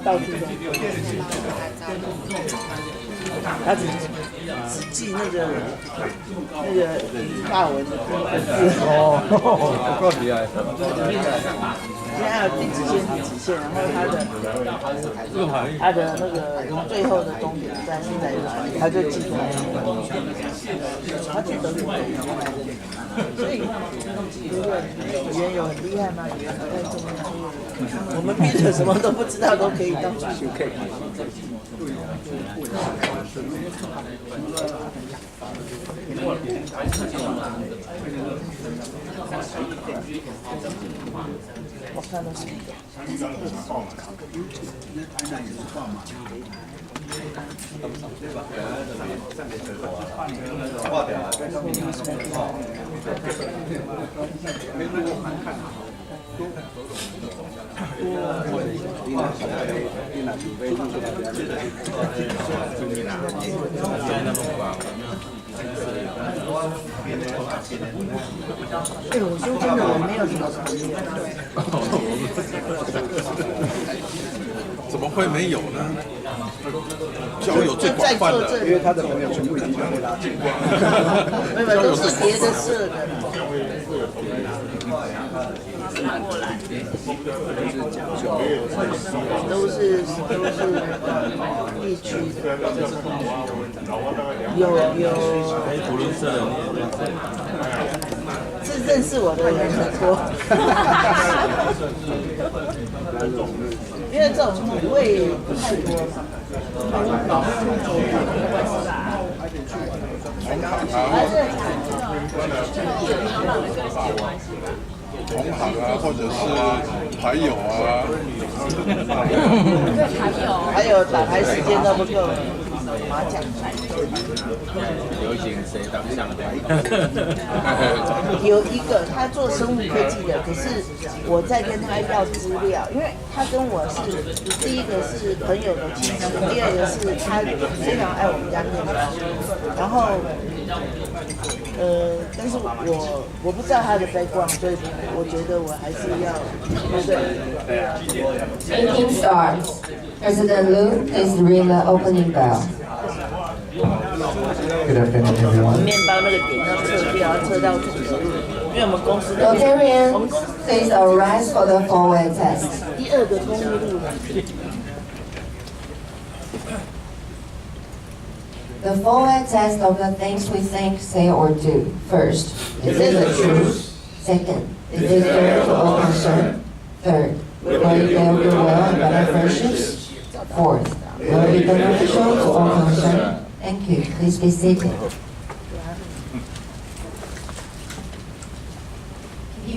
到处都，他只记那个法文的字。哦，不够厉害。因为还有地址线，然后它的那个最后的终点站是在哪里，他就记出来。他去德国，所以如果语言有很厉害吗？语言不太重要。我们闭着什么都不知道，都可以到处去看。我看到什么？我说真的，我没有什么朋友。怎么会没有呢？交友最广泛的，因为他的朋友全部已经被拉进来。没有，都是别的社的。过来，都是地区的，有扶轮社的是认识我的人很多，因为这种土味太多了。同行啊，或者是牌友啊，还有打牌时间都不够，麻将。流行谁当相牌？有一个他做生物科技的，可是我在跟他要资料，因为他跟我是第一个是朋友的亲戚，第二个是他非常爱我们家念书，然后但是我不知道他的background，所以我觉得我还是要对啊。Meeting starts. President Liu, please ring the opening bell. Good afternoon, everyone. 面包那个点要撤掉，要撤到主流路，因为我们公司的 Rotarians, please arise for the four-way test. 第二个公益路的。The four-way test of the things we think, say, or do. First, is it the truth? Second, is it fair to all concerned? Third, will it build goodwill and better friendships? Fourth, will it be beneficial to all concerned? Thank you. Please be seated.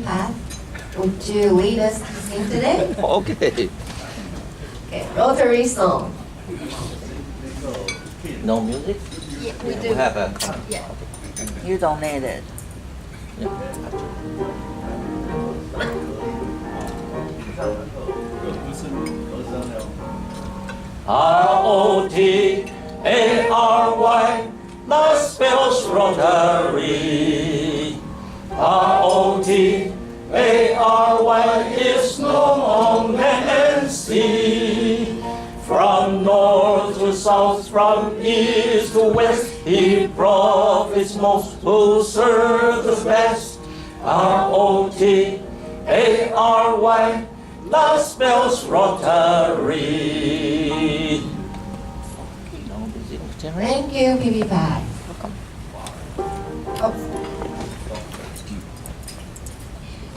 Pat, would you lead us to sing today? Okay. Okay, Rotary song. No music? Yeah, we We have a. Yeah. You don't need it. R-O-T-A-R-Y, that spells Rotary. R-O-T-A-R-Y is known on land and sea. From north to south, from east to west, he profits most who serve the best. R-O-T-A-R-Y, that spells Rotary. Thank you, PB Pat.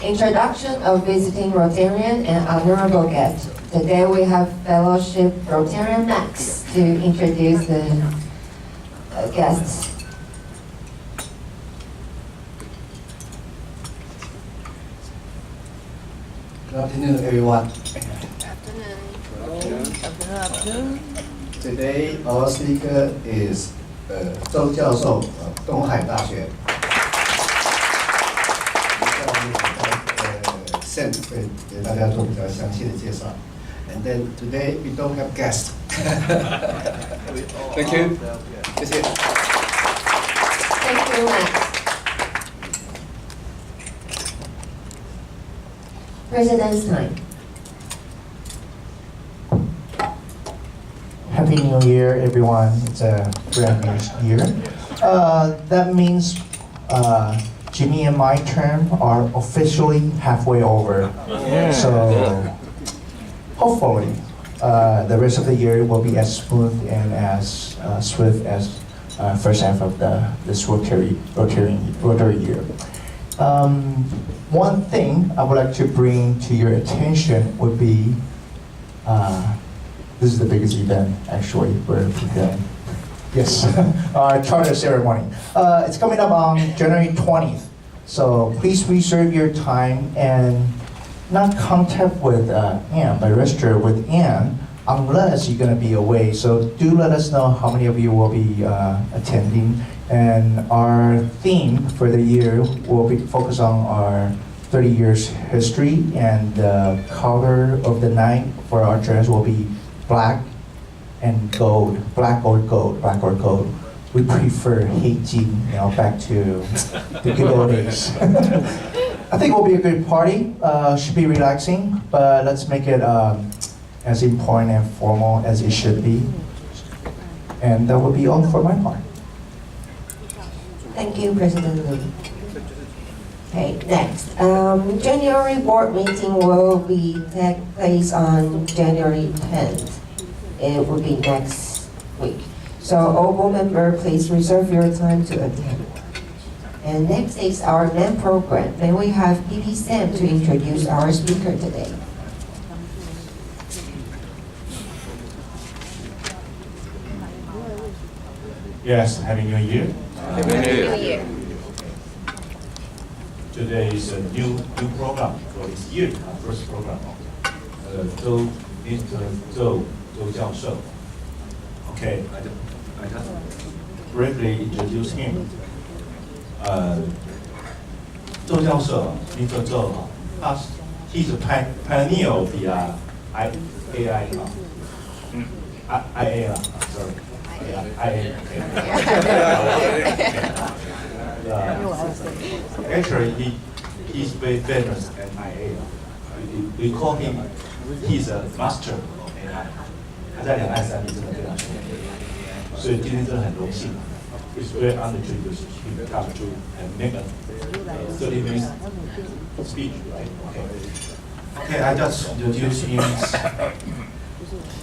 Introduction of visiting Rotarian and honorable guest. Today we have Fellowship Rotarian Max to introduce the guests. Good afternoon, everyone. Today, our speaker is 周教授，东海大学。Sam 会给大家做比较详细的介绍。And then today we don't have guests. Thank you. 谢谢。Thank you, Max. President's time. Happy New Year, everyone. It's a brand new year. That means Jimmy and my term are officially halfway over. So hopefully the rest of the year will be as smooth and as swift as first half of this rotary year. One thing I would like to bring to your attention would be this is the biggest event actually we're preparing. Yes, our charter ceremony. It's coming up on January 20th. So please reserve your time and not contact with Anne, but register with Anne unless you're going to be away. So do let us know how many of you will be attending. And our theme for the year will be focused on our 30 years history, and the color of the night for our dress will be black and gold, black or gold. We prefer Heijin, back to the good old days. I think it will be a good party. Should be relaxing, but let's make it as important and formal as it should be. And that will be all for my part. Thank you, President Lee. Okay, next. January board meeting will take place on January 10th. It will be next week. So all board members, please reserve your time to attend. And next is our NAM program. May we have PP Sam to introduce our speaker today. Yes, Happy New Year. Happy New Year. Today is a new program for this year, our first program. Mr. Zhou教授. Okay, I just briefly introduce him. 周教授 Mr. Zhou, he's a pioneer of the AI, IA, sorry. IA, actually, he's very famous at IA. We call him, he's a master of AI. 他在两岸三地真的非常出名，所以今天真的很荣幸。It's very honored to introduce him to come to and make a 30-minute speech, right? Okay, I just introduce him.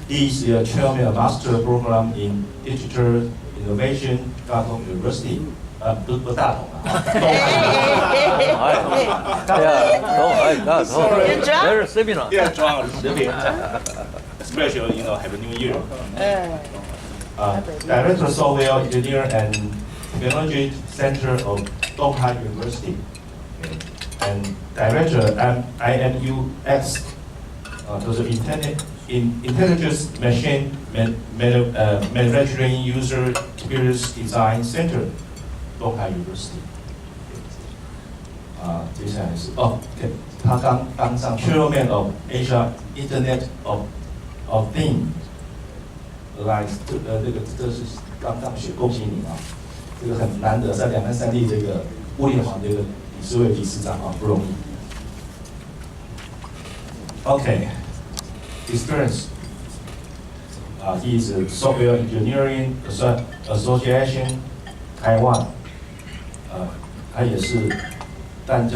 He's the chairman of Master Program in Digital Innovation, Dathong University. 不大同啊。Very similar. Yeah, John, especially Happy New Year. Director of Software Engineer and Technology Center of Doha University, and Director of IMUX, 就是Intelligence Machine Manufacturing User Experience Design Center, Doha University. 接下来是他刚上 Chairman of Asia Internet of Things Alliance， 这是刚上学，恭喜你啊！这个很难得，在两岸三地这个物联网这个理事会理事长啊，不容易。Okay, experience. He is a Software Engineering Association Taiwan. 他也是浙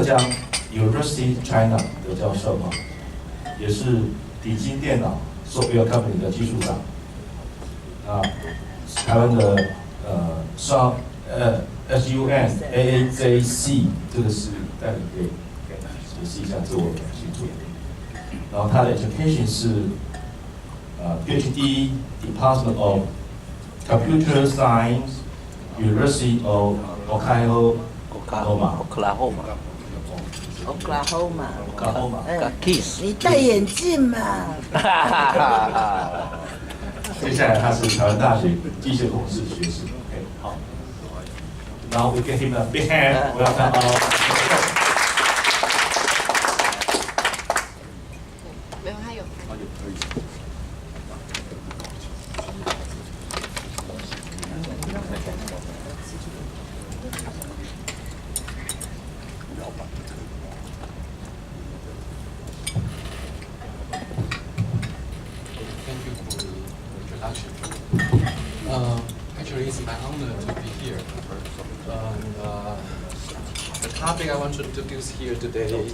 江 University China 的教授啊，也是鼎鑫电脑 Software Company 的技术长。台湾的SUN AAJC 这个是代理可以解释一下自我感兴趣。然后他的 education 是PhD Department of Computer Science University of Oklahoma. Kiss. 你戴眼镜嘛？接下来他是台湾大学机械工程师学士。OK， 好。Now we give him a big hand. Welcome all. 没有，还有。It's my honor to be here. The topic I want to introduce here today.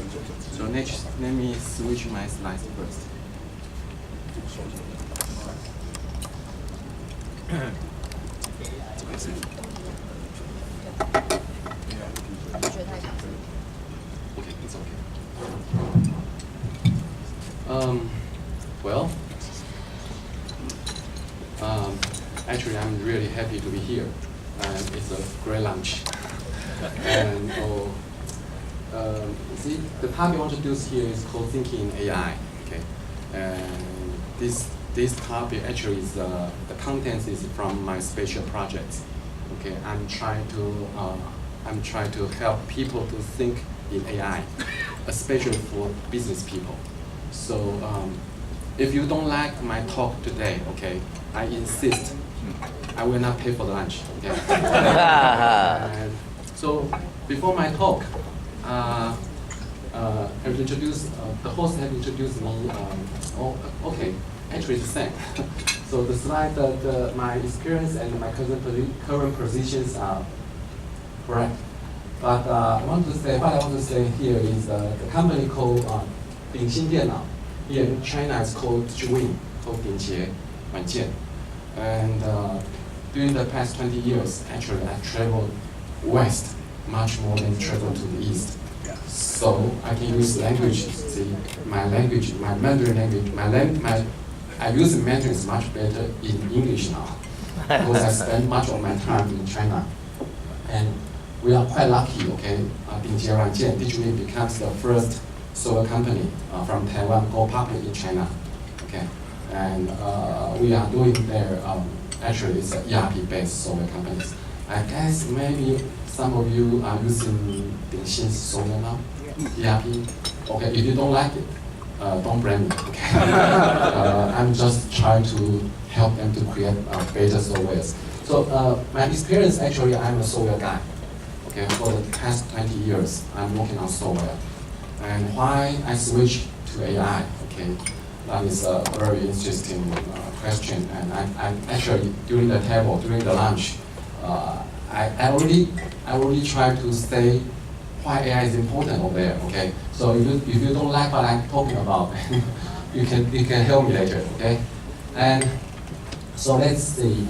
So next, let me switch my slides first. Okay, it's okay. Well, actually, I'm really happy to be here. It's a great lunch. And see, the topic I want to introduce here is called Thinking AI. Okay, and this topic actually is the contents is from my special project. Okay, I'm trying to help people to think in AI, especially for business people. So if you don't like my talk today, okay, I insist I will not pay for the lunch. Okay. And so before my talk, I will introduce the host has introduced me. Okay, actually it's the same. So the slide, my experience and my current positions are correct. But what I want to say here is the company called 鼎新电脑. Here in China it's called Zhuwin, called 鼎捷软件. And during the past 20 years, actually I traveled west much more than travel to the east. So I can use language. See, my language, my Mandarin language, I use Mandarin is much better in English now because I spend much of my time in China. And we are quite lucky, okay? 鼎捷软件 digitally becomes the first solar company from Taiwan go public in China, okay? And we are doing there. Actually, it's ERP-based solar companies. I guess maybe some of you are using 鼎新 solar now, ERP. Okay, if you don't like it, don't blame me. Okay, I'm just trying to help them to create better softwares. So my experience, actually, I'm a software guy. Okay, for the past 20 years, I'm working on software. And why I switched to AI? Okay, that is a very interesting question. And I actually during the table, during the lunch, I already tried to say why AI is important over there. Okay, so if you don't like what I'm talking about, you can help me later. Okay, and so let's see.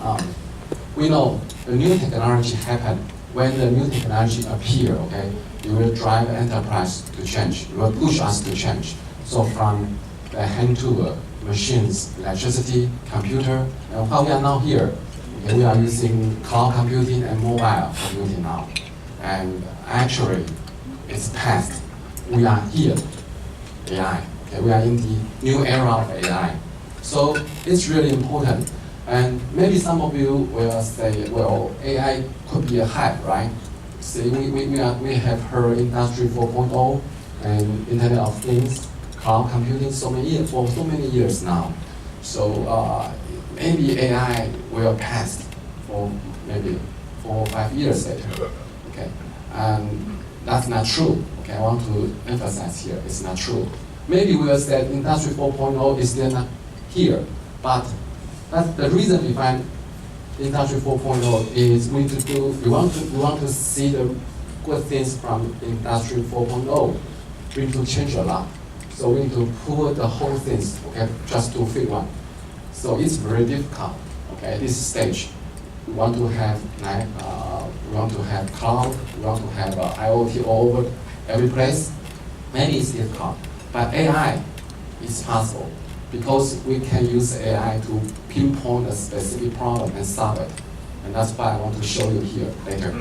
We know the new technology happened. When the new technology appear, okay, it will drive enterprise to change. It will push us to change. So from the hand tool, machines, electricity, computer, and while we are now here, okay, we are using cloud computing and mobile computing now. And actually, it's past. We are here, AI. Okay, we are in the new era of AI. So it's really important. And maybe some of you will say, well, AI could be a hype, right? See, we have heard Industry 4.0 and Internet of Things, cloud computing for so many years now. So maybe AI will pass for maybe 4 or 5 years later. Okay, and that's not true. Okay, I want to emphasize here, it's not true. Maybe we will say Industry 4.0 is still not here, but that's the reason behind Industry 4.0 is we want to see the good things from Industry 4.0. We need to change a lot. So we need to pull the whole things, okay, just to fit one. So it's very difficult, okay, at this stage. We want to have cloud, we want to have IoT all over every place. Maybe it's difficult, but AI is possible because we can use AI to pinpoint a specific problem and solve it. And that's why I want to show you here later.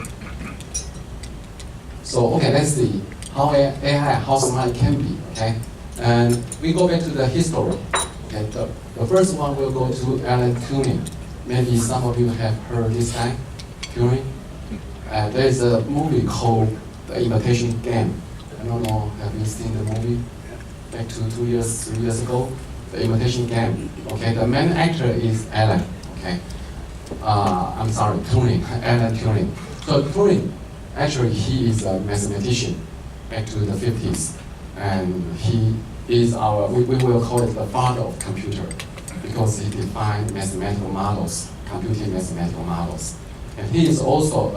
So, okay, let's see how AI, how smart it can be, okay? And we go back to the history. Okay, the first one will go to Alan Turing. Maybe some of you have heard this guy, Turing. There's a movie called The Imitation Game. I don't know, have you seen the movie? Back to 3 years ago, The Imitation Game. Okay, the main actor is Alan. Okay, I'm sorry, Turing, Alan Turing. So Turing, actually, he is a mathematician back to the 50s, and he is we will call it the father of computer because he defined mathematical models, computing mathematical models. And he is also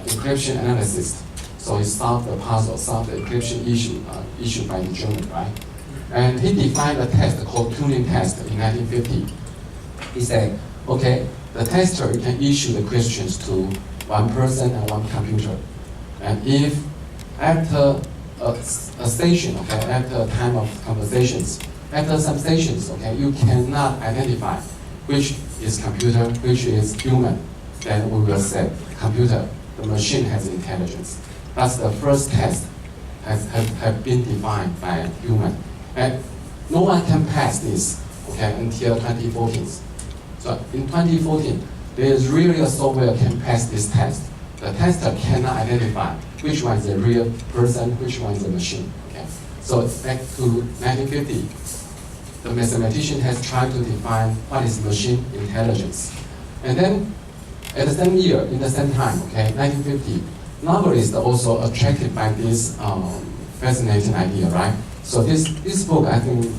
encryption analyst. So he solved the puzzle, solved the encryption issue by the German, right? And he defined a test called Turing test in 1950. He said, okay, the tester can issue the questions to one person and one computer. And if after a station, okay, after a time of conversations, after some stations, okay, you cannot identify which is computer, which is human, then we will say computer, the machine has intelligence. That's the first test have been defined by human. And no one can pass this, okay, until 2014. So in 2014, there is really a software can pass this test. The tester cannot identify which one is a real person, which one is a machine. Okay. So back to 1950, the mathematician has tried to define what is machine intelligence. And then at the same year, in the same time, okay, 1950, novelists are also attracted by this fascinating idea, right? So this book, I think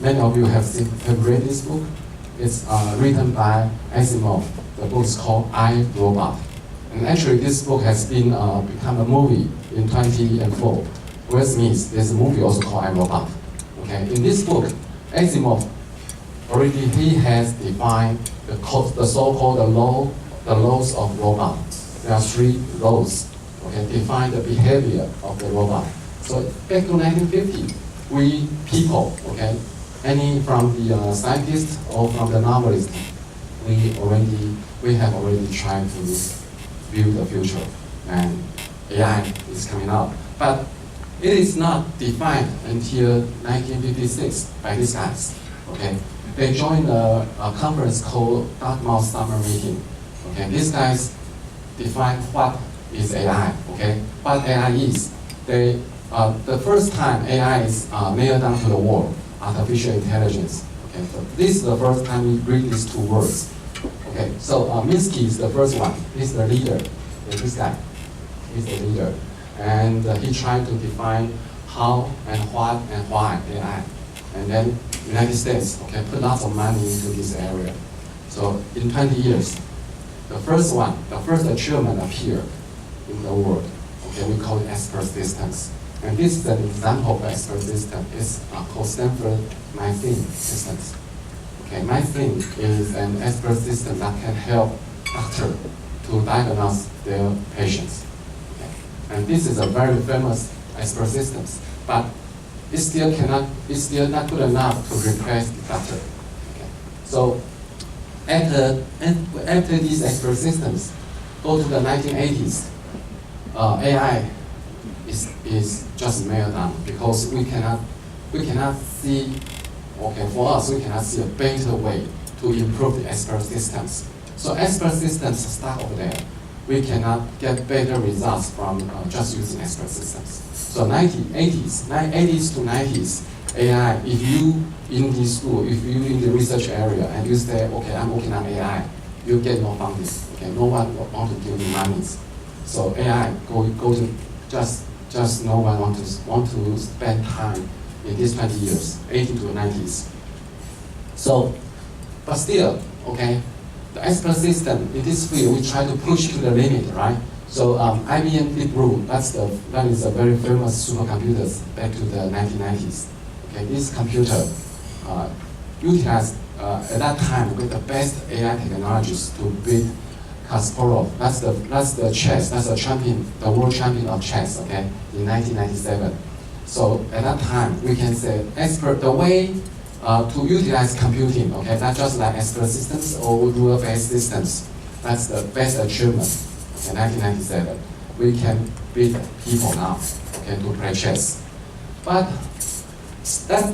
many of you have read this book. It's written by Asimov. The book is called I, Robot. And actually, this book has been become a movie in 2004. Will Smith, there's a movie also called I, Robot. Okay, in this book, Asimov already he has defined the so-called the laws of robot. There are 3 laws. Okay, define the behavior of the robot. So back to 1950, we people, okay, any from the scientists or from the novelists, we have already tried to view the future, and AI is coming out. But it is not defined until 1956 by these guys. Okay, they joined a conference called Dartmouth Summer Meeting. Okay, these guys define what is AI. Okay, what AI is. The first time AI is nailed down to the word, artificial intelligence. Okay, so this is the first time we read these 2 words. Okay, so Minsky is the first one. He's the leader. This guy, he's the leader, and he tried to define how and what and why AI. And then United States, okay, put lots of money into this area. So in 20 years, the first achievement appeared in the world. Okay, we call it expert systems. And this is an example of expert system. It's called Stanford MyThing systems. Okay, MyThing is an expert system that can help doctors to diagnose their patients. Okay. And this is a very famous expert system, but it's still not good enough to replace the doctor. Okay. So after these expert systems go to the 1980s, AI is just nailed down because we cannot see, okay, for us, we cannot see a better way to improve the expert systems. So expert systems start over there. We cannot get better results from just using expert systems. So 80s to 90s, AI, if you in the school, if you in the research area and you say, okay, I'm working on AI, you get no funding. Okay, no one want to give you money. So AI go to just no one want to spend time in these 20 years, 80 to 90s. So, but still, okay, the expert system in this field, we try to push to the limit, right? So IBM Deep Blue, that is a very famous supercomputers back to the 1990s. Okay, this computer utilized at that time with the best AI technologies to beat Kasparov. That's the chess. That's the world champion of chess. Okay, in 1997. So at that time, we can say the way to utilize computing. Okay, not just like expert systems or rule-based systems. That's the best achievement. Okay, 1997. We can beat people now. Okay, to play chess. But that's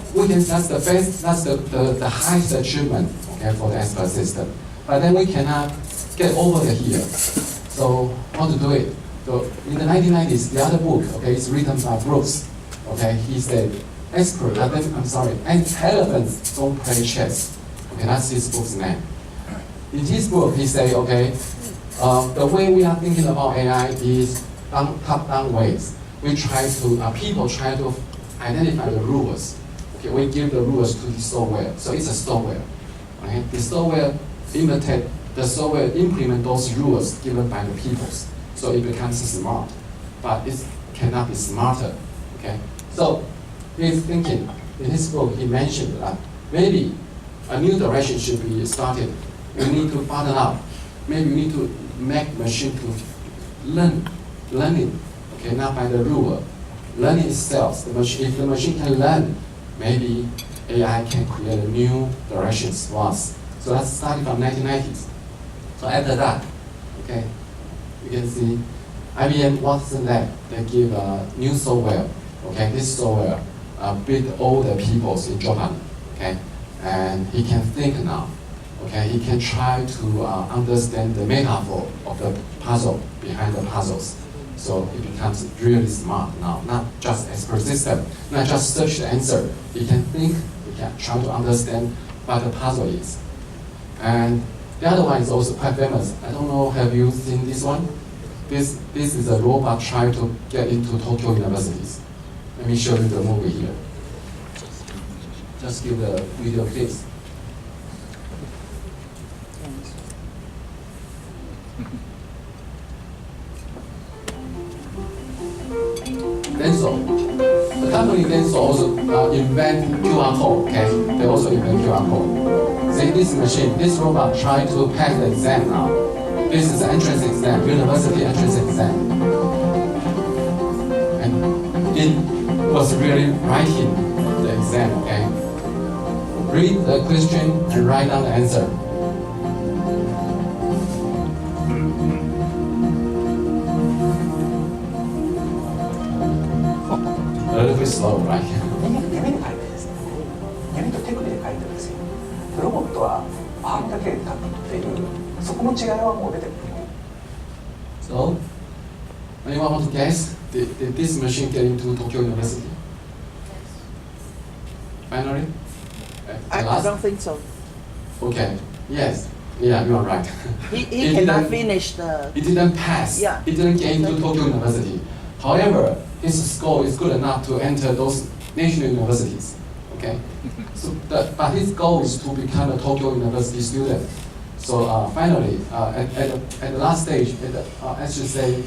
the best. That's the highest achievement. Okay, for the expert system. But then we cannot get over here. So how to do it? So in the 1990s, the other book, okay, is written by Brooks. Okay, he said, elephants don't play chess. Okay, that's his book's name. In his book, he said, okay, the way we are thinking about AI is top-down ways. People try to identify the rules. Okay, we give the rules to the software. So it's a software. Okay, the software imitate the software implement those rules given by the peoples, so it becomes smart, but it cannot be smarter. Okay, so he's thinking in his book. He mentioned that maybe a new direction should be started. We need to bottom up. Maybe we need to make machine to learning. Okay, not by the rule. Learning itself. If the machine can learn, maybe AI can create a new directions for us. So that's starting from 1990s. So after that, okay, you can see IBM, what's that? They give a new software. Okay, this software beat all the peoples in Japan. Okay, and he can think now. Okay, he can try to understand the metaphor of the puzzle behind the puzzles. So he becomes really smart now, not just expert system, not just search the answer. He can think, he can try to understand what the puzzle is. And the other one is also quite famous. I don't know, have you seen this one? This is a robot trying to get into Tokyo universities. Let me show you the movie here. Just give the video please. Denso. The company Denso also invent QR code. Okay, they also invent QR code. See this machine, this robot try to pass the exam now. This is the entrance exam, university entrance exam, and it was really writing the exam. Okay, read the question and write down the answer. A little bit slow, right? 夢に書いてですね、夢と手首で書いてるんですよ。ロボットはあんだけ書くっていう、そこの違いはもう出てくる。So, anyone want to guess? Did this machine get into Tokyo University? Finally? I don't think so. Okay, yes. Yeah, you are right. He cannot finish the... It didn't pass. Yeah. It didn't get into Tokyo University. However, his score is good enough to enter those national universities. Okay, so but his goal is to become a Tokyo University student. So finally, at the last stage, I should say,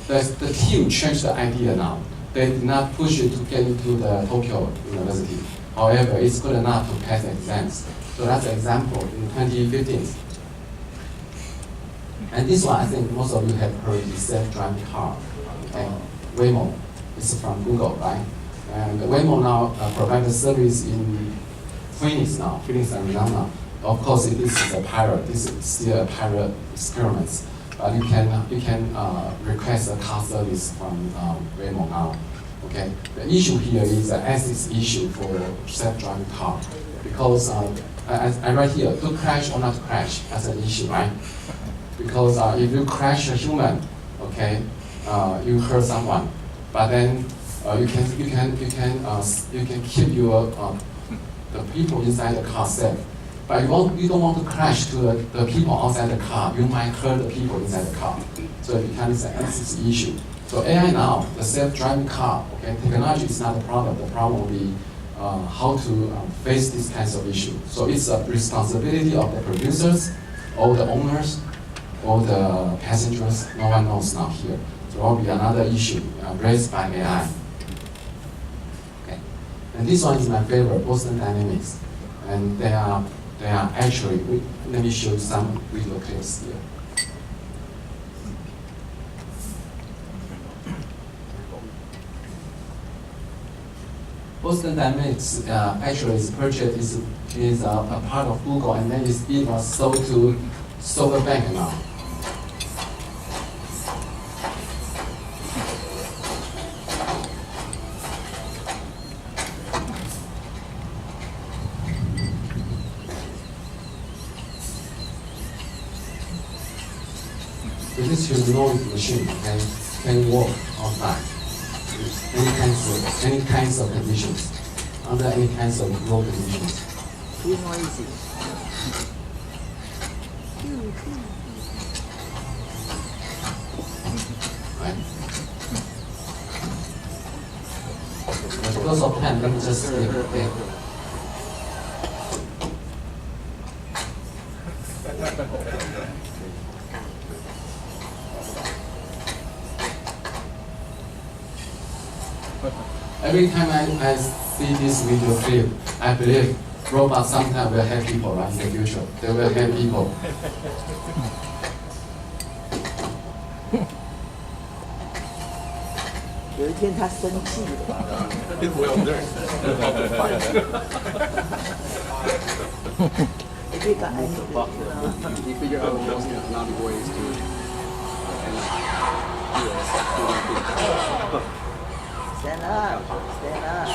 the team changed the idea now. They did not push it to get into the Tokyo University. However, it's good enough to pass the exams. So that's an example in 2015. And this one, I think most of you have heard, is self-driving car. Okay. Waymo is from Google, right? And Waymo now provides a service in Phoenix, Arizona. Of course, this is a pilot. This is still a pilot experiment, but you can request a car service from Waymo now. Okay. The issue here is an ethics issue for self-driving car, because I write here, to crash or not to crash, that's an issue, right? Because if you crash a human, okay, you hurt someone, but then you can keep your the people inside the car safe. But you don't want to crash to the people outside the car. You might hurt the people inside the car. So it becomes an ethics issue. So AI now, the self-driving car, okay, technology is not the problem. The problem will be how to face these kinds of issues. So it's a responsibility of the producers, all the owners, all the passengers. No one knows now here. So it will be another issue raised by AI. Okay, and this one is my favorite, Boston Dynamics, and they are actually. Let me show you some video clips here. Boston Dynamics actually is purchased is a part of Google, and then it was sold to SoftBank now. So this humanoid machine can work outside. Any kinds of conditions, under any kinds of road conditions. Too noisy. Right? Because of time, let me just skip. Okay. Every time I see this video clip, I believe robots sometimes will help people, right? In the future, they will help people. 有一天他生气了，你可以把爱情 You figure out most economic ways to stand up, stand up。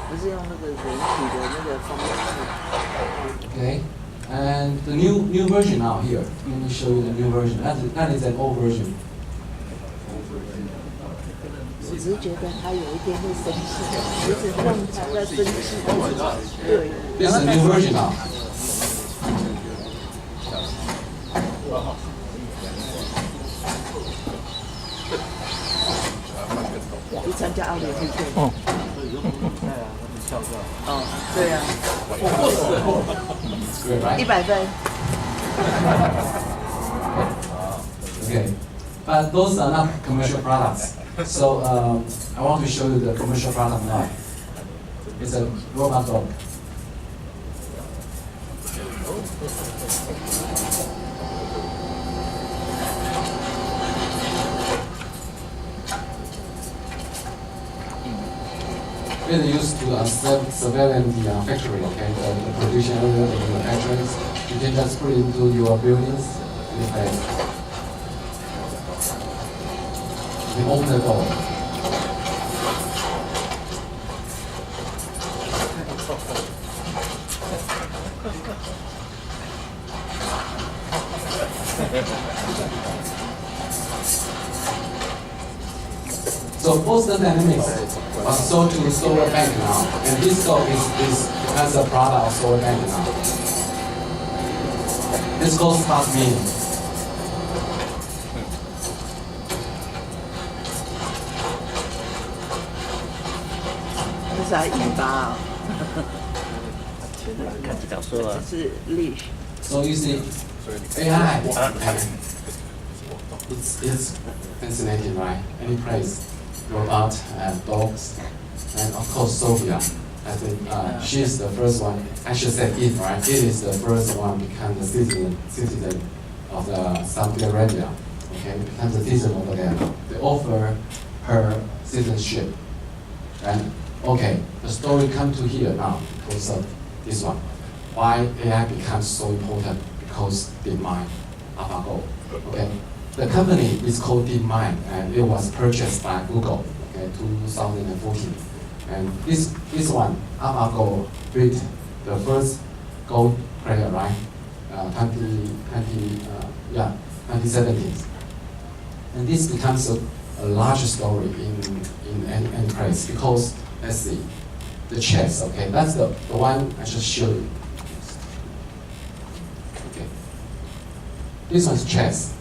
不是用那个人体的那个方式。Okay. And the new version now here. Let me show you the new version. That is an old version. 我只是觉得他有一天会生气，一直让他在生气。对。This is a new version now. 去参加奥运会。哦，对啊。100分。Okay, but those are not commercial products. So I want to show you the commercial product now. It's a robot dog. It's used to surveillance the factory, okay, the production area, the factories. You can just put it into your buildings and play. You can open the door. So both the dynamics are sold to solar bank now, and this dog is as a product of solar bank now. This goes past me. 这是他尾巴啊。看这是 leash。 So you see, AI, it's fascinating, right? Any place, robot and dogs, and of course Sophia. I think she's the first one. I should say it, right? It is the first one to become the citizen of the Saudi Arabia. Okay, becomes a citizen over there. They offer her citizenship, and okay, the story comes to here now because of this one. Why AI becomes so important? Because DeepMind, AlphaGo. Okay, the company is called DeepMind, and it was purchased by Google. Okay, 2014. And this one, AlphaGo, beat the first Go player, right? 2017. And this becomes a large story in any place because let's see, the chess. Okay, that's the one I just showed you. Okay, this one's chess.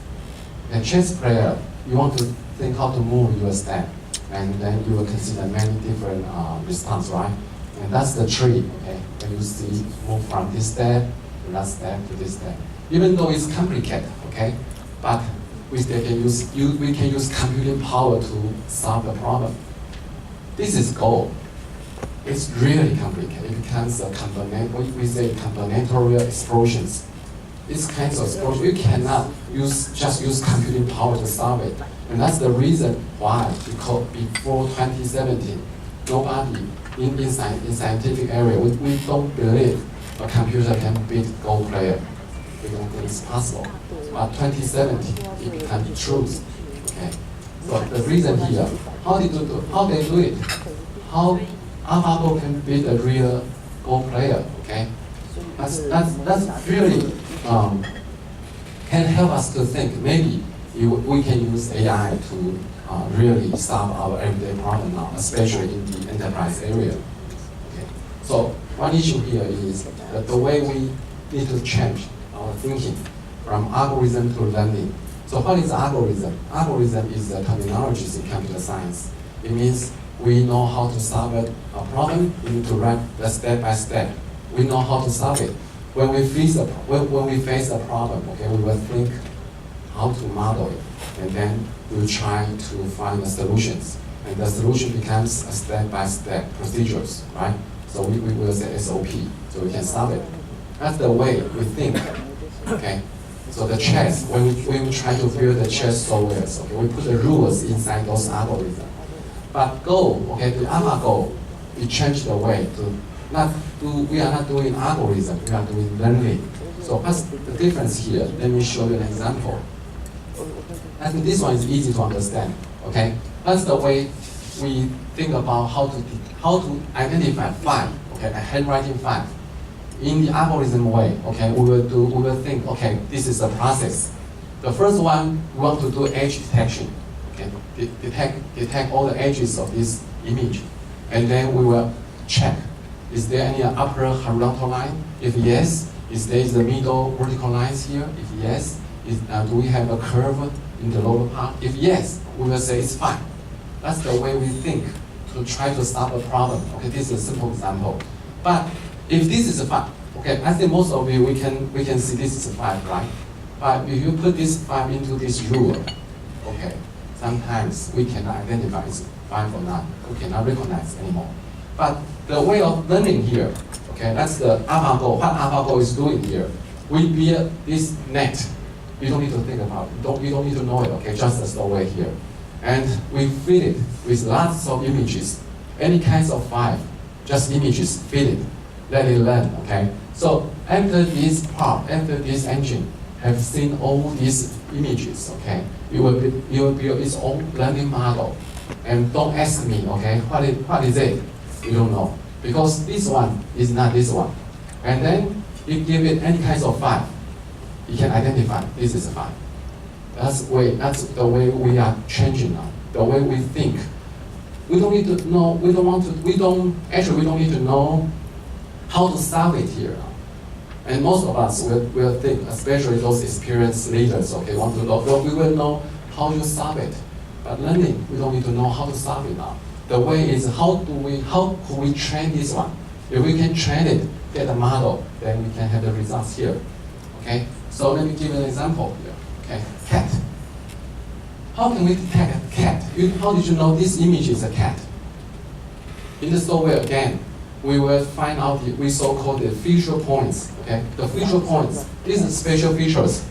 A chess player, you want to think how to move your step. And then you will consider many different response, right? And that's the tree, okay? When you see move from this step to that step to this step. Even though it's complicated, okay? But we can use computing power to solve the problem. This is Go. It's really complicated. It becomes a we say combinatorial explosions. These kinds of explosions, you cannot just use computing power to solve it. And that's the reason why, because before 2017, nobody in scientific area, we don't believe a computer can beat Go player. We don't think it's possible. But 2017, it became truth. Okay. So the reason here, how they do it? How AlphaGo can beat a real Go player? Okay. That's really can help us to think maybe we can use AI to really solve our everyday problem now, especially in the enterprise area. Okay. So one issue here is the way we need to change our thinking from algorithm to learning. So what is algorithm? Algorithm is the terminology in computer science. It means we know how to solve a problem. We need to write the step by step. We know how to solve it. When we face a problem, okay, we will think how to model it, and then we will try to find the solutions. And the solution becomes a step-by-step procedures, right? So we will say SOP, so we can solve it. That's the way we think, okay? So the chess, when we try to build the chess software, okay, we put the rules inside those algorithms. But Go, okay, the AlphaGo, we change the way to we are not doing algorithm, we are doing learning. So what's the difference here? Let me show you an example. I think this one is easy to understand, okay? That's the way we think about how to identify 5, okay, a handwriting 5. In the algorithm way, okay, we will think, okay, this is the process. The first one, we want to do edge detection, okay, detect all the edges of this image, and then we will check, is there any upper horizontal line? If yes, is there the middle vertical lines here? If yes, do we have a curve in the lower part? If yes, we will say it's fine. That's the way we think to try to solve a problem. Okay, this is a simple example. But if this is a 5, okay, I think most of you we can see this is a 5, right? But if you put this 5 into this rule, okay, sometimes we cannot identify it's 5 or not. We cannot recognize anymore. But the way of learning here, okay, that's the AlphaGo. What AlphaGo is doing here, we build this net. You don't need to think about it. You don't need to know it, okay, just the software here. And we feed it with lots of images, any kinds of 5, just images, feed it, let it learn, okay? So after this part, after this engine have seen all these images, okay, it will build its own learning model. And don't ask me, okay, what is it? You don't know. Because this one is not this one. And then you give it any kinds of 5, you can identify this is a 5. That's the way we are changing now. The way we think. We don't need to know, we don't need to know how to solve it here. And most of us will think, especially those experienced leaders, okay, want to know, we will know how to solve it. But learning, we don't need to know how to solve it now. The way is how could we train this one? If we can train it, get a model, then we can have the results here. Okay? So let me give you an example here. Okay, cat. How can we detect a cat? How did you know this image is a cat? In the software again, we will find out we so-called the feature points. Okay, the feature points. These are special features,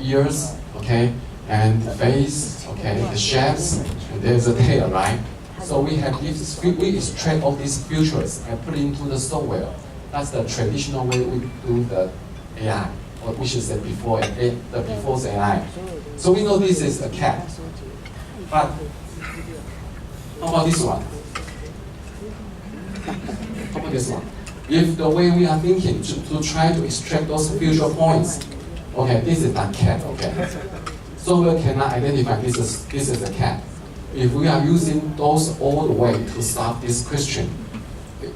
ears, okay, and face, okay, the shapes, and there's a tail, right? So we have this. We extract all these features and put it into the software. That's the traditional way we do the AI. Or we should say before AI. So we know this is a cat. But how about this one? How about this one? If the way we are thinking to try to extract those feature points, okay, this is not cat, okay. So we cannot identify this is a cat. If we are using those old way to solve this question,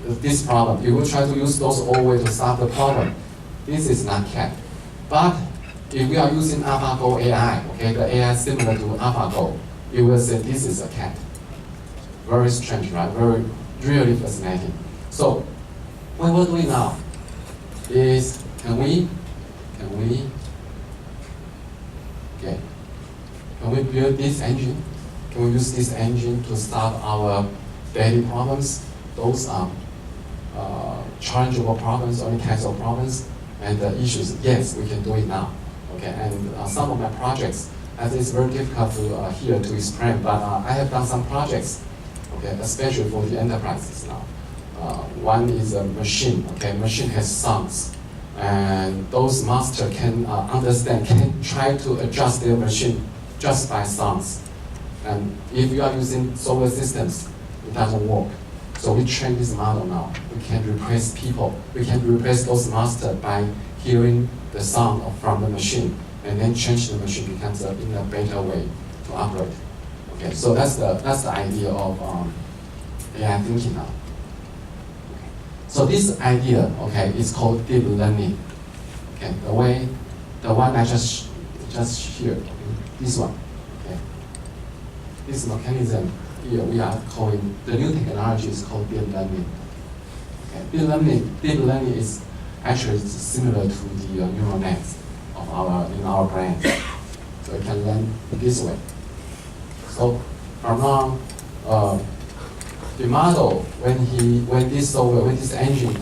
this problem, if we try to use those old way to solve the problem, this is not cat. But if we are using AlphaGo AI, okay, the AI similar to AlphaGo, you will say this is a cat. Very strange, right? Very, really fascinating. So what we're doing now is, can we build this engine? Can we use this engine to solve our daily problems? Those are challengeable problems, only kinds of problems, and the issues. Yes, we can do it now. Okay, and some of my projects, as it's very difficult to here to explain, but I have done some projects, okay, especially for the enterprises now. One is a machine. Okay, machine has sounds, and those master can understand, can try to adjust their machine just by sounds. And if you are using software systems, it doesn't work. So we train this model now. We can replace people. We can replace those masters by hearing the sound from the machine, and then change the machine becomes in a better way to operate. Okay, so that's the idea of AI thinking now. So this idea, okay, is called deep learning. Okay, the one I just shared, this one. Okay, this mechanism here we are calling the new technology is called deep learning. Okay. Deep learning is actually similar to the neural nets of in our brain. So you can learn this way. So from now, the model when this engine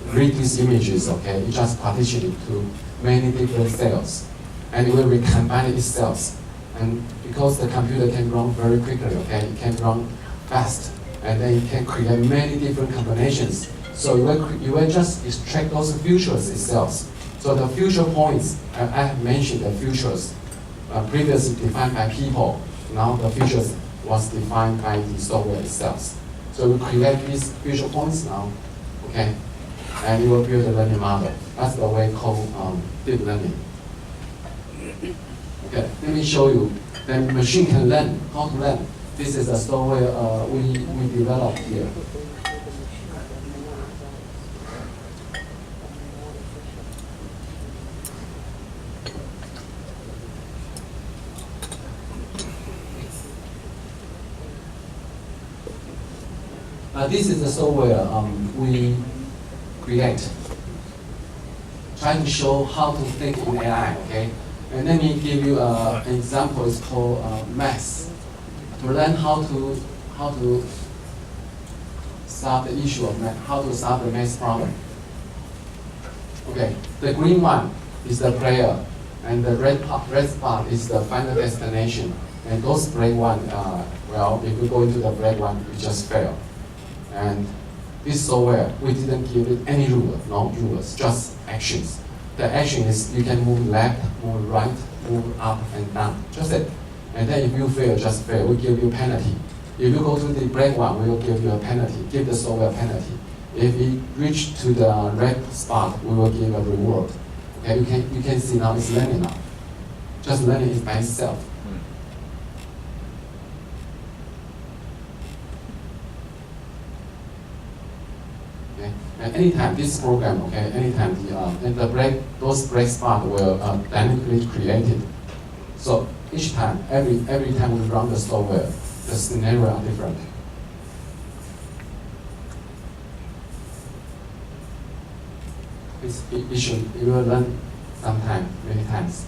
read these images, okay, it just partition it to many different cells, and it will recombine its cells. And because the computer can run very quickly, okay, it can run fast, and then it can create many different combinations. So you will just extract those features itself. So the future points, I have mentioned the features previously defined by people. Now the features was defined by the software itself. So we create these future points now, okay, and you will build a learning model. That's the way called deep learning. Okay, let me show you. The machine can learn how to learn. This is a software we developed here. This is the software we create, trying to show how to think in AI, okay? And let me give you an example. It's called math. To learn how to solve the issue of math, how to solve the math problem. Okay, the green one is the player, and the red spot is the final destination. And those black one, well, if you go into the black one, you just fail. And this software, we didn't give it any rule, no rules, just actions. The action is you can move left, move right, move up and down, just it. And then if you fail, just fail, we give you penalty. If you go to the black one, we will give you a penalty, give the software penalty. If we reach to the red spot, we will give a reward. Okay, you can see now it's learning now. Just learning it by itself. And anytime this program, okay, anytime those break spots will dynamically created. So each time, every time we run the software, the scenario are different. It will learn sometime, many times.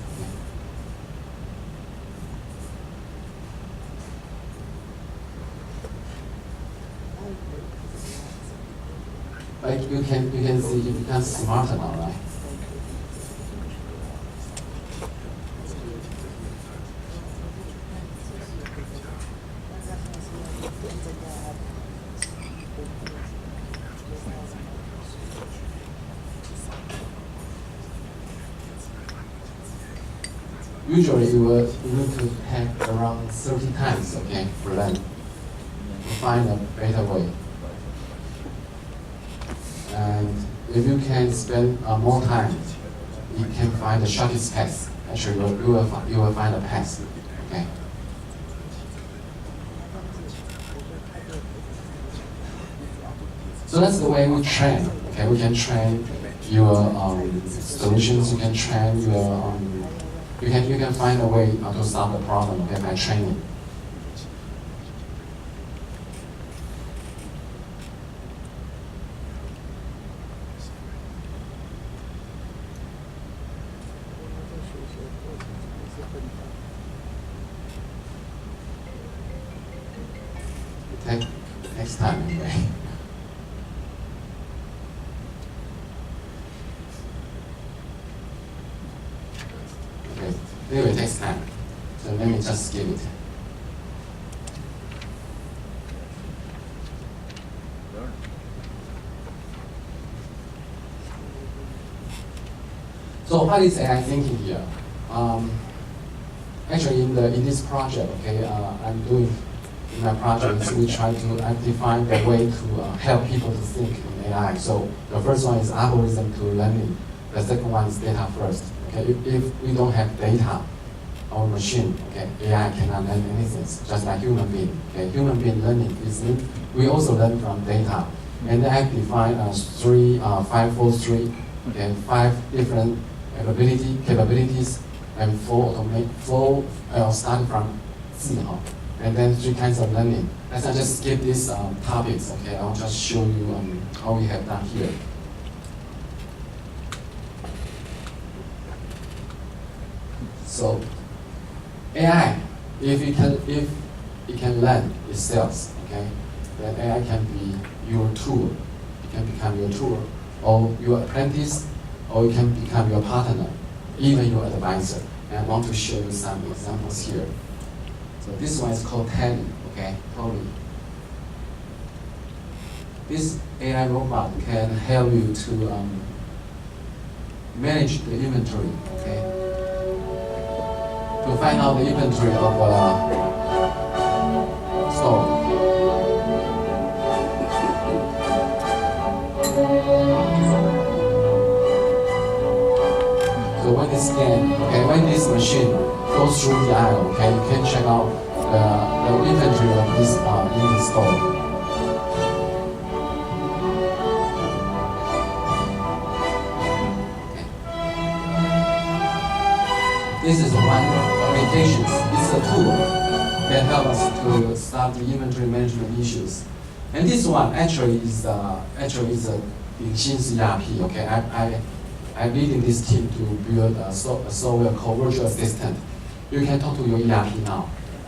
Like you can see it becomes smarter now, right? Usually you will need to have around 30 times, okay, for learn to find a better way. And if you can spend more time, you can find the shortest path. Actually, you will find a path. Okay. So that's the way we train. Okay, we can train your solutions. You can train your. You can find a way to solve the problem, okay, by training. Takes time anyway. Okay, anyway, it takes time. So let me just skip it. So what is AI thinking here? Actually, in this project, okay, I'm doing. In my project, we try to define the way to help people to think in AI. So the first one is algorithm to learning. The second one is data first. Okay, if we don't have data, our machine, okay, AI cannot learn anything. Just like human being. Okay, human being learning is we also learn from data. And I have defined 543, okay, 5 different capabilities, and 4 starting from 4. and then 3 kinds of learning. Let's just skip these topics, okay? I'll just show you how we have done here. So, AI, if it can learn itself, okay, then AI can be your tool. It can become your tool, or your apprentice, or it can become your partner, even your advisor. And I want to show you some examples here. So this one is called Tally, okay, Tally. This AI robot can help you to manage the inventory, okay? To find out the inventory of a store. So when this scan, okay, when this machine goes through the aisle, okay, you can check out the inventory of this in the store. This is one application. It's a tool that helps us to solve the inventory management issues. And this one actually is a Xin's ERP. Okay, I'm leading this team to build a software called Virtual Assistant. You can talk to your ERP now.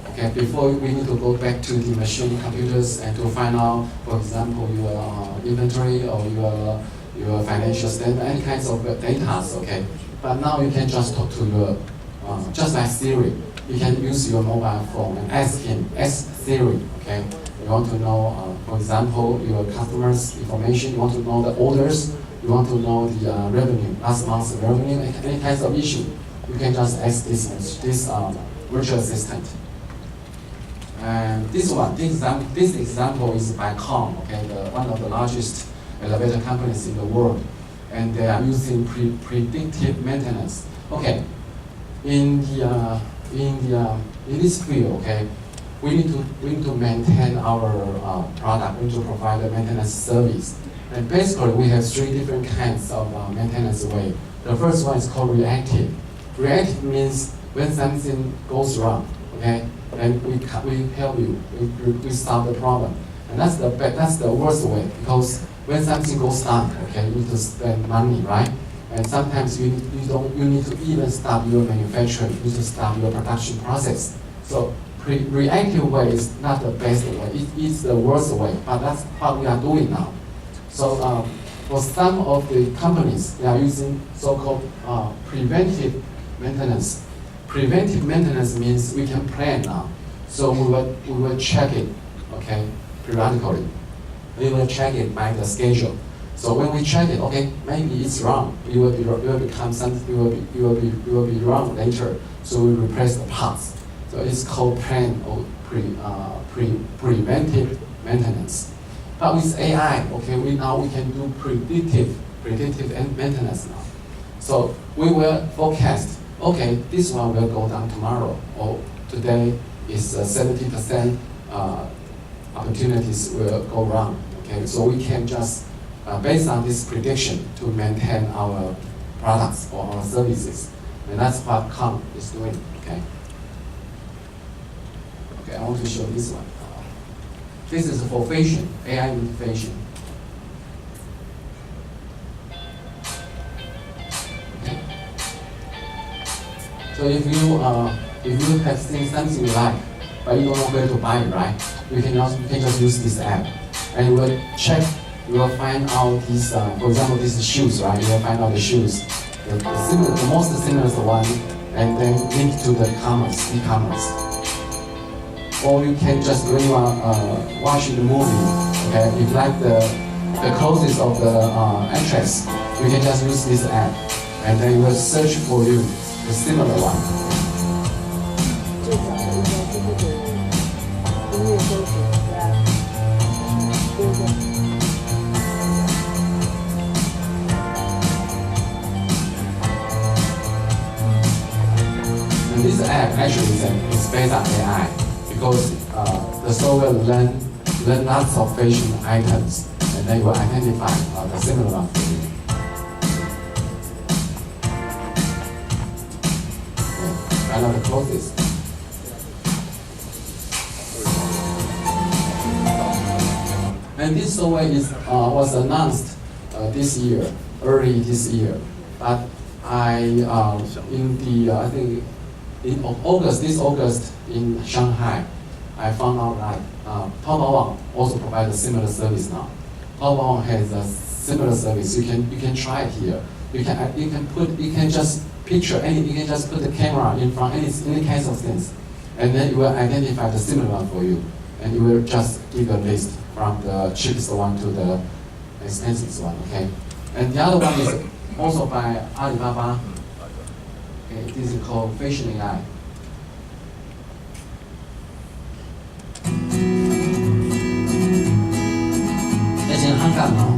Okay, before we need to go back to the machine computers and to find out, for example, your inventory or your financial statement, any kinds of data. Okay, but now you can just talk to your just like Siri, you can use your mobile phone and ask Siri, okay? You want to know, for example, your customers' information, you want to know the orders, you want to know the revenue, last month's revenue, any kinds of issue. You can just ask this virtual assistant. And this example is by Com, okay, one of the largest elevator companies in the world, and they are using predictive maintenance. Okay. In this field, okay, we need to maintain our product. We need to provide a maintenance service, and basically we have 3 different kinds of maintenance way. The first one is called reactive. Reactive means when something goes wrong, okay, and we help you, we solve the problem, and that's the worst way, because when something goes down, okay, you need to spend money, right? And sometimes you need to even stop your manufacturing, you need to stop your production process. So reactive way is not the best way, it's the worst way, but that's what we are doing now. So for some of the companies, they are using so-called preventive maintenance. Preventive maintenance means we can plan now. So we will check it, okay, periodically. We will check it by the schedule. So when we check it, okay, maybe it's wrong. It will become something. It will be wrong later. So we replace the parts. So it's called plan or preventive maintenance. But with AI, okay, we can do predictive maintenance now. So we will forecast. Okay, this one will go down tomorrow, or today is 70% opportunities will go wrong. Okay, so we can just based on this prediction to maintain our products or our services. And that's what Com is doing, okay? Okay, I want to show this one. This is for fashion, AI in fashion. Okay. So if you have seen something you like, but you don't know where to buy it, right? You can just use this app, and you will check. You will find out these, for example, these shoes, right? You will find out the shoes, the most similar one, and then link to the e-commerce. Or you can just, when you are watching the movie, okay, if you like the clothes of the actress, you can just use this app, and then it will search for you the similar one. And this app actually is based on AI, because the software learn lots of fashion items, and then you will identify the similar one for you. Okay. Find out the clothes. And this software was announced this year, early this year. But I think in August, this August in Shanghai, I found out that Taobao also provides a similar service now. Taobao has a similar service. You can try it here. You can just picture you can just put the camera in front any kinds of things, and then it will identify the similar one for you, and it will just give a list from the cheapest one to the expensive one. Okay, and the other one is also by Alibaba. Okay, this is called Vision AI. It's in Hong Kong now.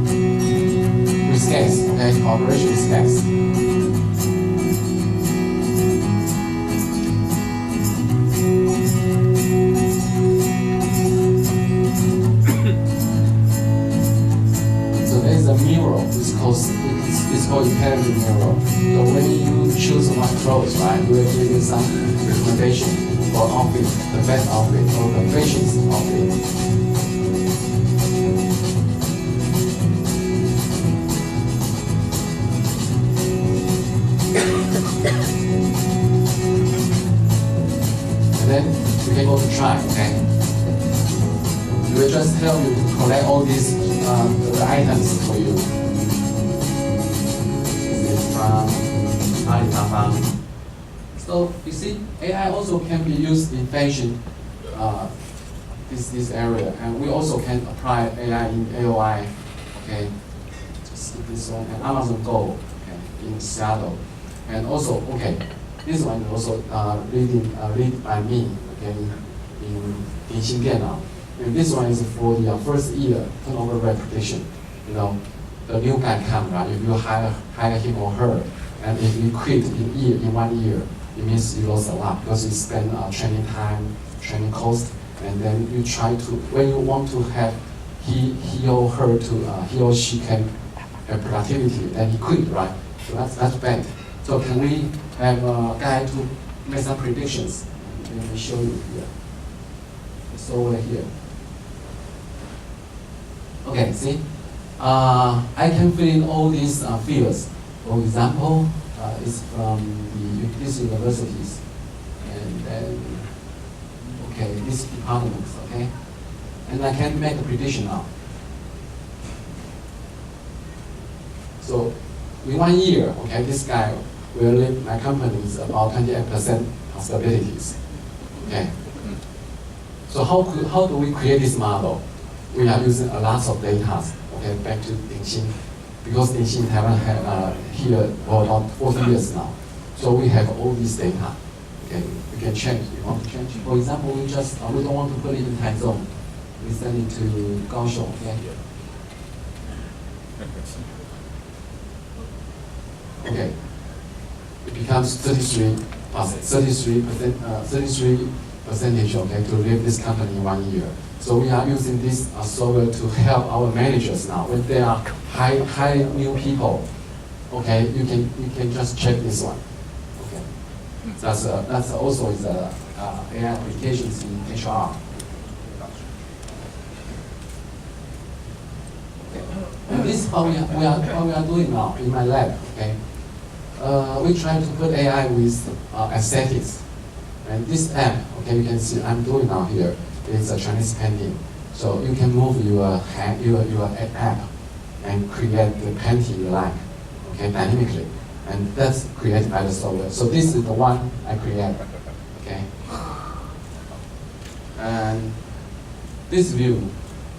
With SCAS, okay, cooperation with SCAS. So there's a mirror. It's called intelligent mirror. So when you choose one clothes, right, you will give you some recommendation for outfit, the best outfit or the fashion's outfit. And then you can go to try, okay? It will just help you to collect all these the items for you. This is from Alibaba. So you see, AI also can be used in fashion, this area, and we also can apply AI in AOI, okay? Just this one, and Amazon Go, okay, in Seattle, and also okay. This one is also read by me, okay, in Xinjiang. And this one is for the first year turnover rate prediction. You know, the new guy comes, right? If you hire him or her, and if you quit in 1 year, it means you lost a lot because you spend training time, training cost, and then you try to, when you want to have he or her to he or she can have productivity, then he quit, right? So that's bad. So can we have a guy to make some predictions? Let me show you here. It's over here. Okay, see? I can fill in all these fields. For example, it's from these universities. And then, okay, these departments, okay? And I can make a prediction now. So, in 1 year, okay, this guy will leave my company is about 28% possibilities. Okay. So how do we create this model? We are using a lot of data. Okay, back to Dingxin, because Dingxin Taiwan have here for about 40 years now. So we have all this data. Okay, we can change. We want to change. For example, we don't want to put it in Taichung. We send it to Kaohsiung. Okay. Okay. It becomes 33%, okay, to leave this company in 1 year. So we are using this software to help our managers now. When they are hire new people, okay, you can just check this one. Okay, that's also is AI applications in HR. Okay. And this is what we are doing now in my lab. Okay. We try to put AI with aesthetics. And this app, okay, you can see I'm doing now here, it's a Chinese painting. So you can move your app and create the painting you like, okay, dynamically. And that's created by the software. So this is the one I created, okay? And this view,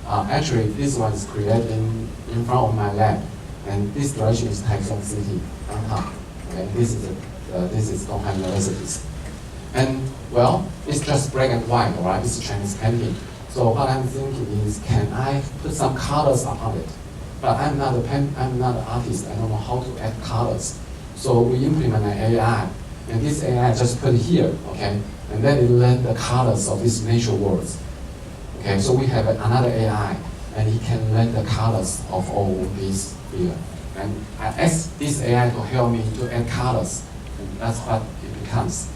actually this one is created in front of my lab. And this direction is Taichung City, downtown. Okay, this is Donghai University. And well, it's just black and white, right? It's a Chinese painting. So what I'm thinking is, can I put some colors upon it? But I'm not an artist. I don't know how to add colors. So we implement an AI, and this AI just put it here, okay? And then it learn the colors of these nature worlds. Okay, so we have another AI, and it can learn the colors of all these here. And I ask this AI to help me to add colors, and that's what it becomes.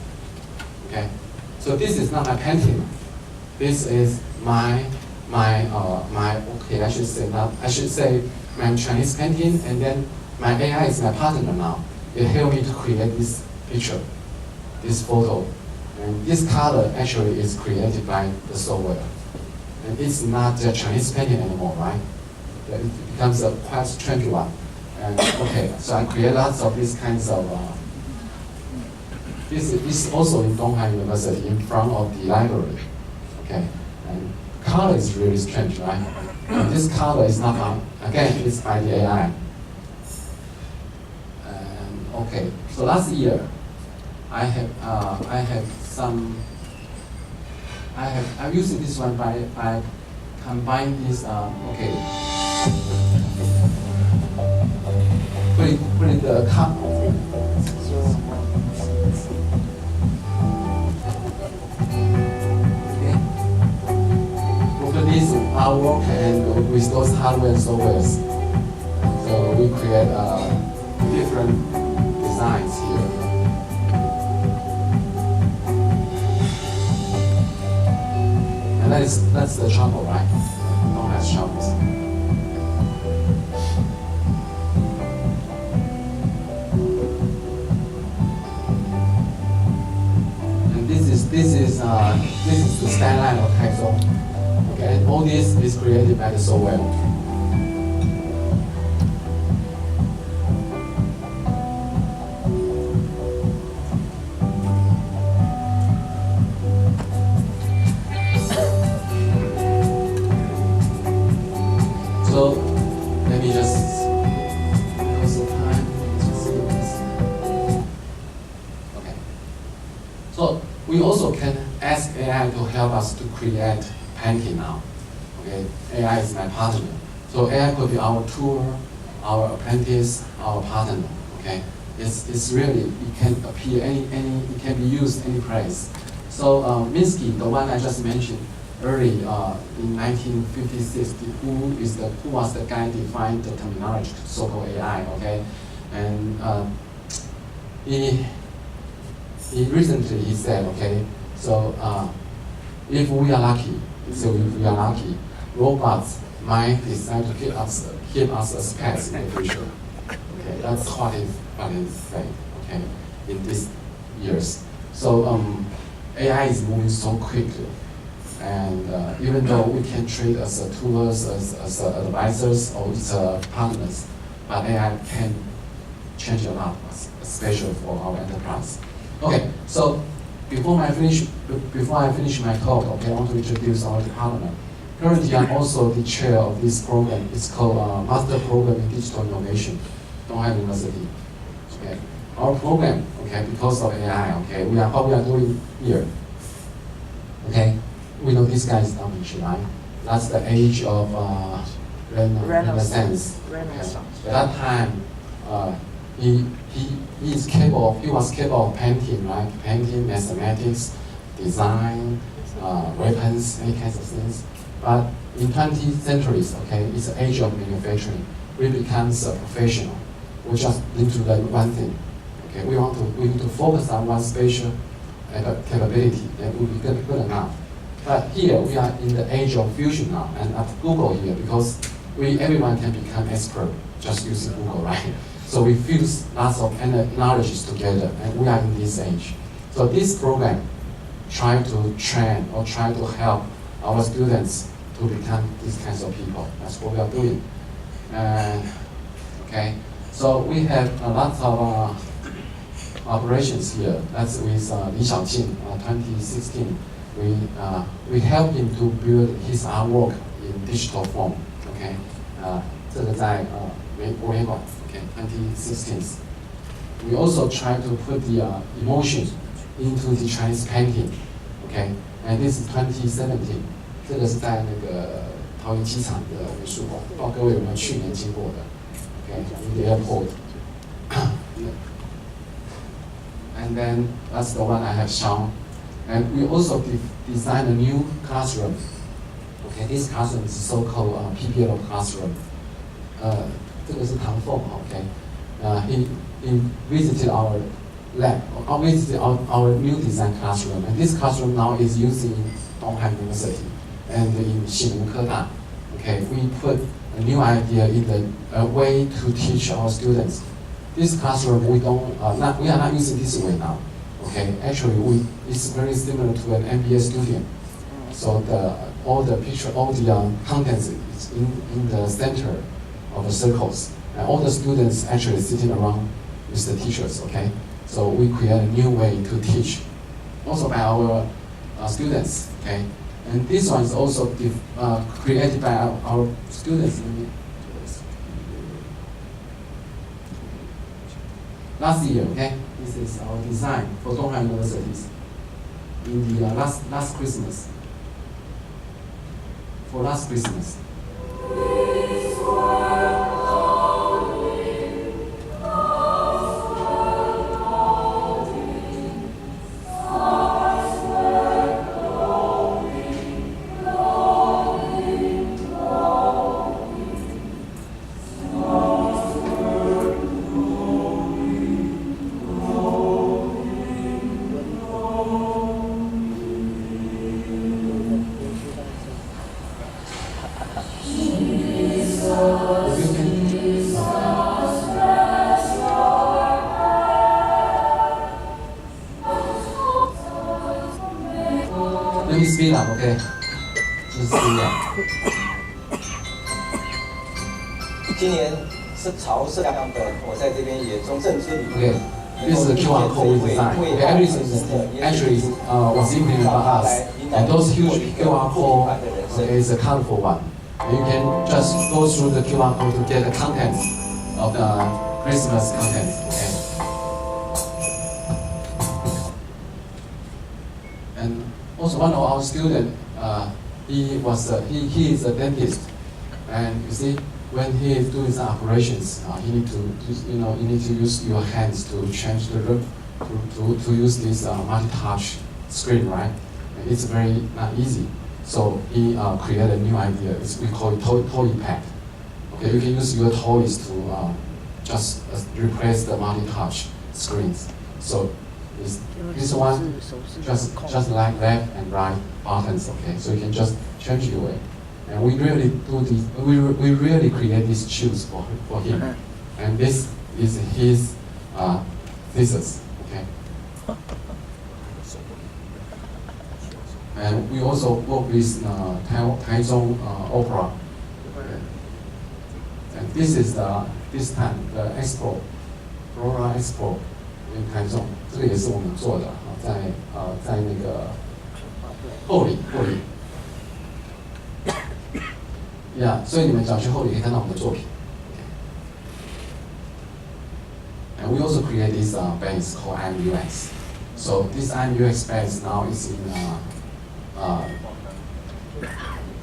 Okay, so this is not my painting. This is my I should say that, I should say my Chinese painting, and then my AI is my partner now. It helped me to create this picture, this photo. And this color actually is created by the software. And it's not the Chinese painting anymore, right? It becomes a quite strange one. And okay, so I create lots of these kinds of, this is also in Donghai University in front of the library. Okay, and color is really strange, right? And this color is not, again, it's by the AI. And okay, so last year, I'm using this one by combine this, okay. Put the cup. Okay. Look at this, our work and with those hardware and softwares. So we create different designs here. And that's the trouble, right? Don't have shovels. And this is the skyline of Taizong. Okay, and all this is created by the software. So let me just, because of time, just see this. Okay. So we also can ask AI to help us to create painting now. Okay, AI is my partner. So AI could be our tutor, our apprentice, our partner. Okay, it's really, it can appear it can be used any place. So Minsky, the one I just mentioned early in 1956, who was the guy defined the terminology so-called AI, okay? And he recently said, okay, so if we are lucky, robots might decide to keep us as pets in the future. Okay, that's what is saying, okay, in these years. So AI is moving so quickly. And even though we can treat as tools, as advisors, or as partners, but AI can change a lot, especially for our enterprise. Okay, so before I finish my talk, okay, I want to introduce our department. Currently, I'm also the chair of this program. It's called Master Program in Digital Innovation, Donghai University. Okay, our program, okay, because of AI, okay, what we are doing here. Okay. We know this guy is Davinci, right? That's the age of Renaissance. At that time, he was capable of painting, right? Painting, mathematics, design, weapons, any kinds of things. But in 20th centuries, okay, it's the age of manufacturing. We become a professional. We just need to learn one thing. Okay, we need to focus on one special capability that will be good enough. But here we are in the age of fusion now, and at Google here, because everyone can become expert just using Google, right? So we fuse lots of knowledge together, and we are in this age. So this program try to train or try to help our students to become these kinds of people. That's what we are doing. Okay, so we have lots of operations here. That's with Li Xiaojing, 2016. We helped him to build his artwork in digital form. Okay, 这个在国美馆 okay, 2016. We also try to put the emotion into the Chinese painting. Okay, and this is 2017. 这个是在那个桃园机场的美术馆，不知道各位有没有去年经过的 ？Okay, in the airport. And then that's the one I have shown. And we also designed a new classroom. Okay, this classroom is so-called PPL classroom. 这个是唐凤 okay. He visited our lab, visited our new design classroom. And this classroom now is used in Donghai University. and in Xining Keda, okay, we put a new idea in the way to teach our students. This classroom, we are not using this way now. Okay, actually, it's very similar to an MBA student. So all the contents is in the center of the circles, and all the students actually sitting around with the teachers. Okay, so we create a new way to teach, also by our students. Okay. And this one is also created by our students. Last year, okay, this is our design for Donghai universities in the last Christmas. For last Christmas. Let me speed up, okay? Just speed up. 今年是朝社大纲的，我在这边也从政治里 Okay, this is the QR code we designed. Okay, everything actually was implemented by us. And those huge QR code, okay, is a colorful one. And you can just go through the QR code to get the content of the Christmas content. Okay. And also one of our students, he is a dentist, and you see, when he is doing some operations, you need to use your hands to change the room, to use this multi-touch screen, right? And it's very not easy. So he created a new idea. We call it toy pad. Okay, you can use your toys to just replace the multi-touch screens. So this one just like left and right buttons. Okay, so you can just change your way. And we really do this. We really create these shoes for him. And this is his thesis. Okay. And we also work with Taichung Opera. Okay. And this is this time the expo, Flora Expo in Taichung. 这个也是我们做的在那个后里。Yeah, 所以你们只要去后里可以看到我们的作品。Okay. And we also create this base called IMUX. So this IMUX base now is in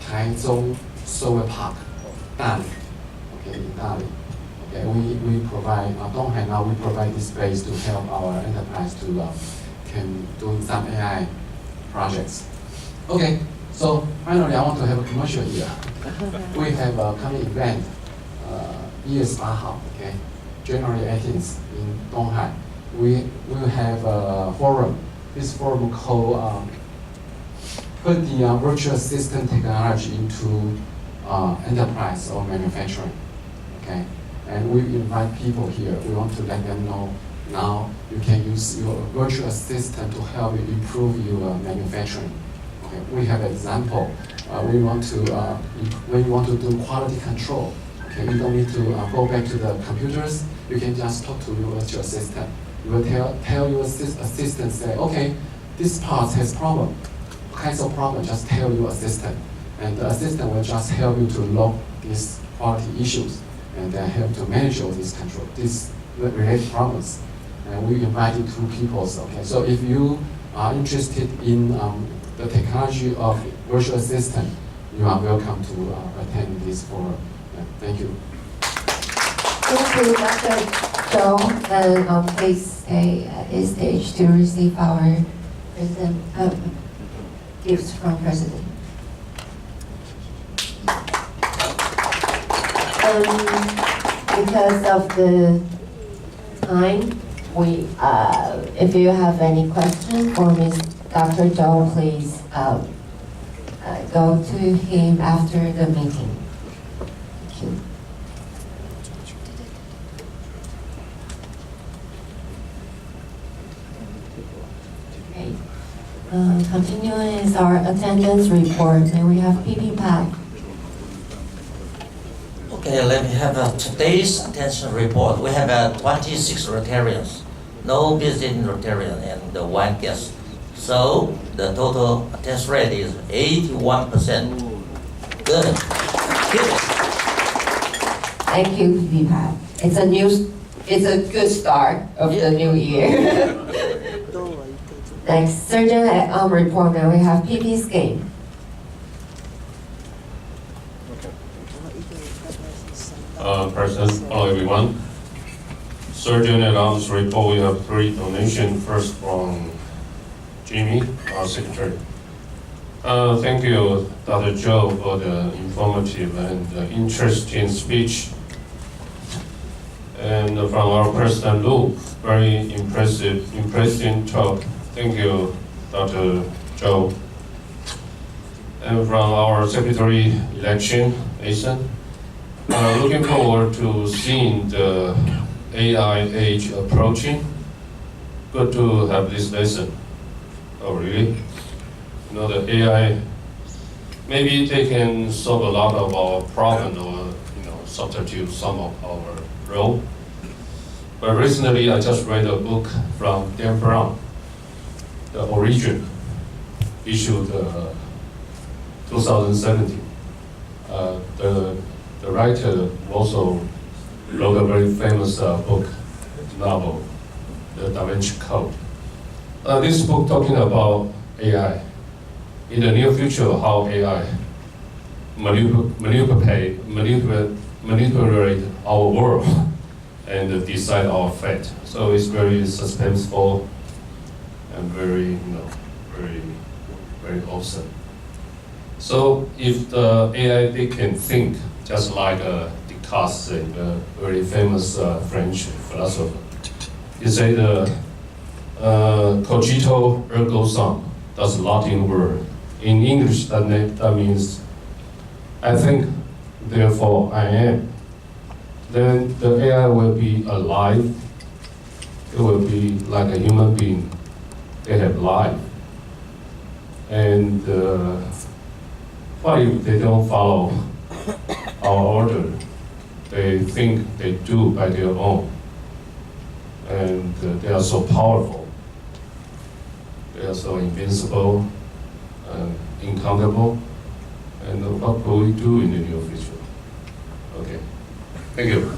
Taichung Solar Park, 大理. Okay, in 大理. Okay, we provide Donghai now. We provide this space to help our enterprise to can do some AI projects. Okay. So finally, I want to have a commercial here. We have a coming event, 1月18号, okay, January 18th in Donghai. We will have a forum. This forum called put the virtual assistant technology into enterprise or manufacturing, okay. And we invite people here. We want to let them know now you can use your virtual assistant to help you improve your manufacturing. Okay, we have an example. We want to when you want to do quality control. Okay, you don't need to go back to the computers. You can just talk to your virtual assistant. You will tell your assistant, say, okay, this part has problem. What kinds of problem? Just tell your assistant, and the assistant will just help you to log these quality issues and then help to manage all these related problems. And we invited 2 people. Okay, so if you are interested in the technology of virtual assistant, you are welcome to attend this forum. Thank you. Thank you, Dr. Zhou. And please stay at this stage to receive our gifts from President. Because of the time, if you have any questions for Ms. Dr. Zhou, please go go to him after the meeting. Thank you. Okay. Continuing is our attendance report. May we have PP Pat? Okay, let me have today's attention report. We have 26 Rotarians, no visiting Rotarian, and one guest. So the total attendance rate is 81%. Good. Thank you, PP Pat. It's a good start of the new year. Next, surgeon at arm report. May we have PP Scheme? President, hello everyone. Surgeon at Arms report, we have 3 donations. First from Jimmy, our secretary. Thank you, Dr. Joe, for the informative and interesting speech. And from our President Lu, very impressive talk. Thank you, Dr. Joe. And from our Secretary Election, Asen. Looking forward to seeing the AI age approaching. Good to have this lesson. Oh, really? You know, the AI, maybe they can solve a lot of our problems or, substitute some of our role. But recently, I just read a book from Dan Brown, The Origin, issued 2017. The writer also wrote a very famous novel, The Da Vinci Code. This book talking about AI. In the near future, how AI manipulate our world and decide our fate. So it's very suspenseful and very, very awesome. So if the AI, they can think just like Descartes, the very famous French philosopher. He said, cogito ergo sum, that's a Latin word. In English, that means, I think, therefore I am. Then the AI will be alive. It will be like a human being. They have life. And what if they don't follow our order? They think they do by their own. And they are so powerful. They are so invincible and incountable. And what will we do in the near future? Okay, thank you.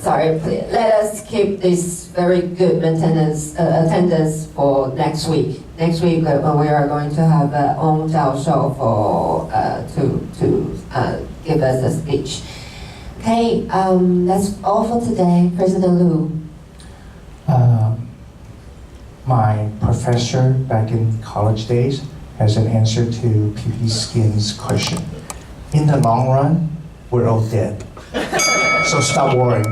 Sorry, please. Let us keep this very good attendance for next week. Next week, when we are going to have Ong Zhao Shou to give us a speech. Okay, that's all for today. President Lu. My professor back in college days has an answer to PP Skin's question. In the long run, we're all dead. So stop worrying.